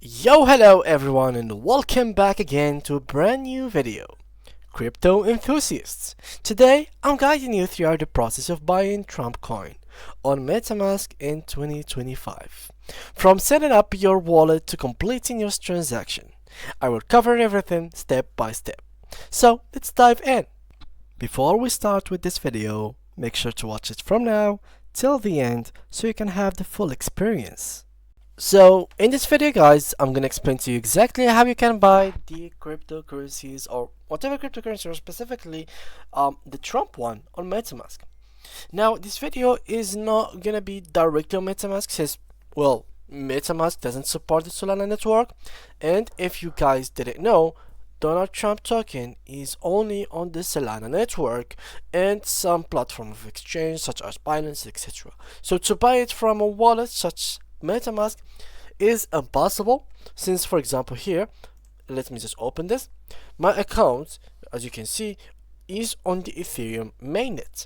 Yo, hello everyone, and welcome back again to a brand new video. Crypto enthusiasts, today I'm guiding you throughout the process of buying Trump coin on MetaMask in 2025. From setting up your wallet to completing your transaction, I will cover everything step by step. So let's dive in. Before we start with this video, make sure to watch it from now till the end so you can have the full experience. So in this video guys, I'm gonna explain to you exactly how you can buy the cryptocurrencies or whatever cryptocurrency, or specifically the Trump one on MetaMask. Now this video is not gonna be directly on MetaMask since, well, MetaMask doesn't support the Solana network, and if you guys didn't know, Donald Trump token is only on the Solana network and some platform of exchange such as Binance, etc. So to buy it from a wallet such MetaMask is impossible, since for example here, let me just open this. My account, as you can see, is on the Ethereum mainnet.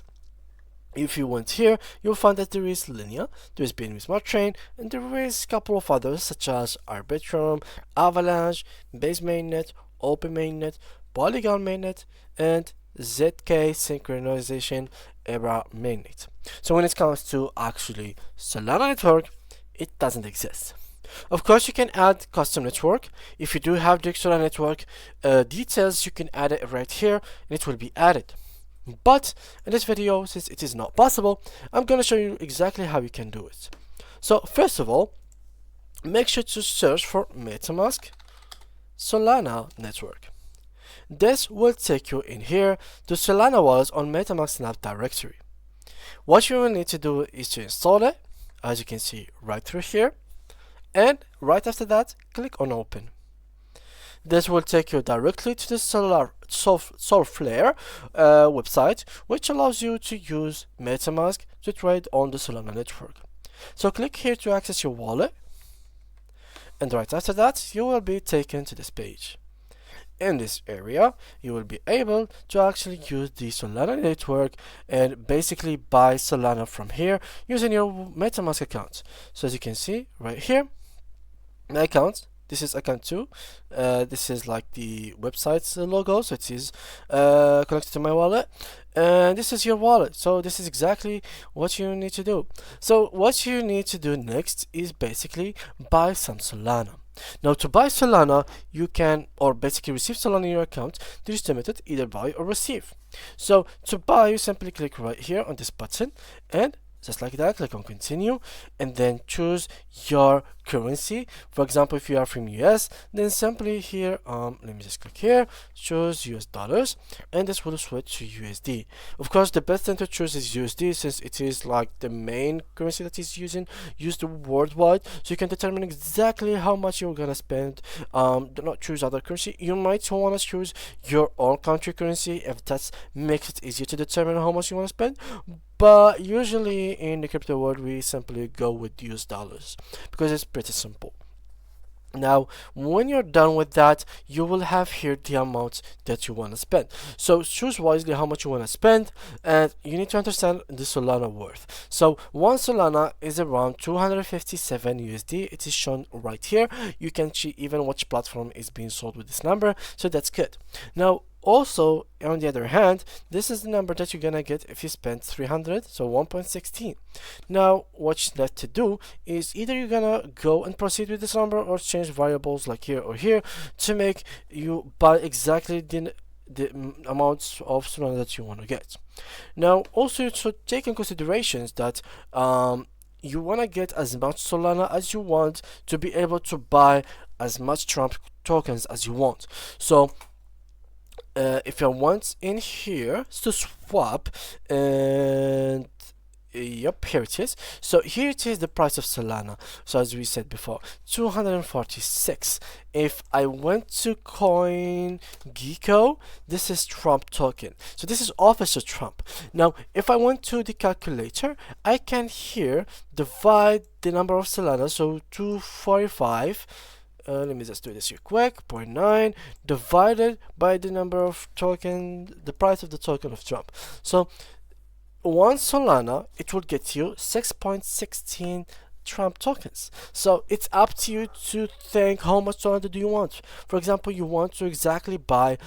If you went here, you'll find that there is Linea, there is BNB Smart Chain, and there is a couple of others such as Arbitrum, Avalanche, Base Mainnet, Open Mainnet, Polygon Mainnet, and ZK Synchronization Era Mainnet. So when it comes to actually Solana network, it doesn't exist. Of course, you can add custom network. If you do have the Solana network details, you can add it right here and it will be added. But in this video, since it is not possible, I'm going to show you exactly how you can do it. So first of all, make sure to search for MetaMask Solana network. This will take you in here to Solana wallets on MetaMask Snap directory. What you will need to do is to install it, as you can see right through here, and right after that click on open. This will take you directly to the Solflare website, which allows you to use MetaMask to trade on the Solana network. So click here to access your wallet, and right after that you will be taken to this page. In this area, you will be able to actually use the Solana network and basically buy Solana from here using your MetaMask account. So as you can see right here, my account, this is account 2. This is like the website's logo, so it is connected to my wallet. And this is your wallet. So this is exactly what you need to do. So what you need to do next is basically buy some Solana. Now to buy Solana, you can, or basically receive Solana in your account, there is two methods, either buy or receive. So to buy, you simply click right here on this button and just like that, click on continue, and then choose your currency. For example, if you are from US, then simply here, let me just click here, choose US dollars, and this will switch to USD. Of course, the best thing to choose is USD, since it is like the main currency that is used worldwide, so you can determine exactly how much you're gonna spend. Do not choose other currency. You might want to choose your own country currency if that makes it easier to determine how much you want to spend. But usually in the crypto world, we simply go with US dollars because it's pretty simple. Now, when you're done with that, you will have here the amount that you want to spend. So choose wisely how much you want to spend, and you need to understand the Solana worth. So one Solana is around 257 USD. It is shown right here. You can see even which platform is being sold with this number, so that's good. Now, also, on the other hand, this is the number that you're gonna get if you spend 300, so 1.16. Now, what's left to do is either you're gonna go and proceed with this number or change variables like here or here to make you buy exactly the amounts of Solana that you want to get. Now, also you should take in considerations that you want to get as much Solana as you want to be able to buy as much Trump tokens as you want. So if I want in here to swap, and yep, here it is. So here it is, the price of Solana. So as we said before, 246. If I went to CoinGecko, this is Trump token. So this is Officer Trump. Now, if I went to the calculator, I can here divide the number of Solana. So 245. Let me just do this here quick. 0.9 divided by the number of token, the price of the token of Trump. So one Solana, it will get you 6.16 Trump tokens. So it's up to you to think how much Solana do you want. For example, you want to exactly buy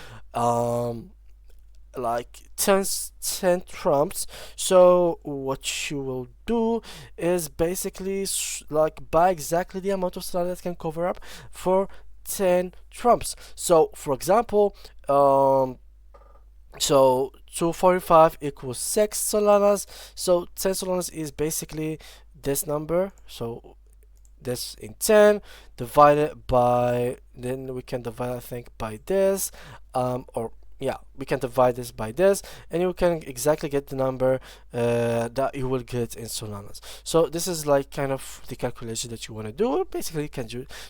like 10 Trumps. So what you will do is basically like buy exactly the amount of Solana that can cover up for 10 Trumps. So for example, so 245 equals 6 Solanas. So 10 Solanas is basically this number. So this in 10 divided by, then we can divide, I think, by this, or yeah, we can divide this by this, and you can exactly get the number that you will get in Solanas. So this is like kind of the calculation that you want to do, or basically you can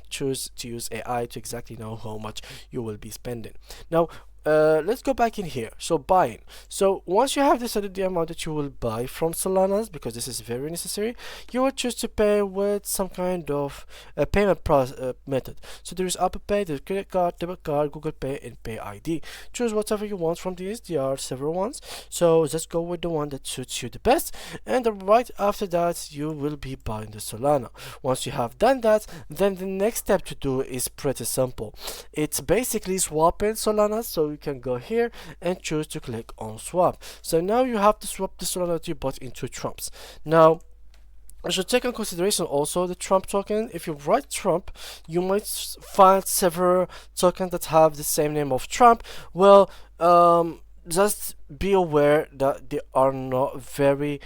choose to use AI to exactly know how much you will be spending. Now let's go back in here. So buying. So once you have decided the amount that you will buy from Solanas, because this is very necessary, you will choose to pay with some kind of payment method. So there is Apple Pay, there's credit card, debit card, Google Pay, and Pay ID. Choose whatever you want from these. There are several ones. So just go with the one that suits you the best. And right after that, you will be buying the Solana. Once you have done that, then the next step to do is pretty simple. It's basically swapping Solana. So you can go here and choose to click on swap. So now you have to swap the Solana that you bought into Trumps. Now I should take in consideration also the Trump token. If you write Trump, you might find several tokens that have the same name of Trump. Well, just be aware that they are not very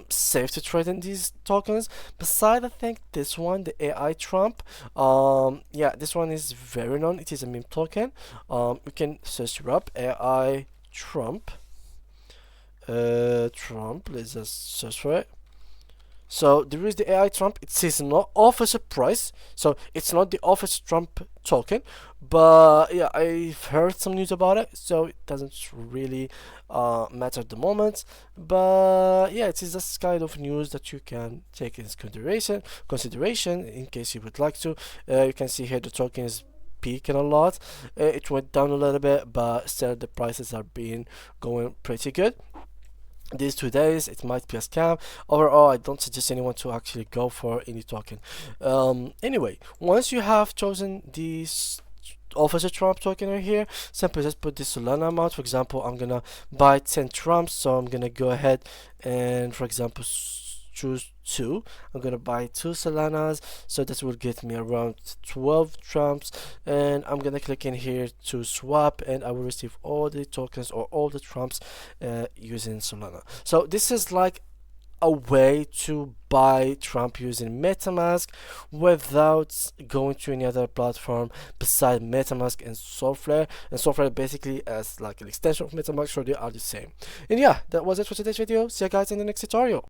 safe to trade in these tokens. Besides, I think this one, the AI Trump, yeah, this one is very known. It is a meme token. You can search it up, AI Trump. Trump, let's just search for it. So there is the AI Trump. It says not official price, so it's not the official Trump token. But yeah, I've heard some news about it, so it doesn't really matter at the moment. But yeah, it is this kind of news that you can take into consideration in case you would like to. You can see here the token is peaking a lot. It went down a little bit, but still the prices are going pretty good. These 2 days it might be a scam. Overall, I don't suggest anyone to actually go for any token. Anyway, once you have chosen these official Trump token right here, simply just put the Solana amount. For example, I'm gonna buy 10 Trumps, so I'm gonna go ahead and, for example, choose 2. I'm gonna buy 2 Solanas, so this will get me around 12 Trumps, and I'm gonna click in here to swap, and I will receive all the tokens or all the Trumps using Solana. So this is like a way to buy Trump using MetaMask without going to any other platform besides MetaMask and Solflare. And Solflare basically as like an extension of MetaMask, so they are the same. And yeah, that was it for today's video. See you guys in the next tutorial.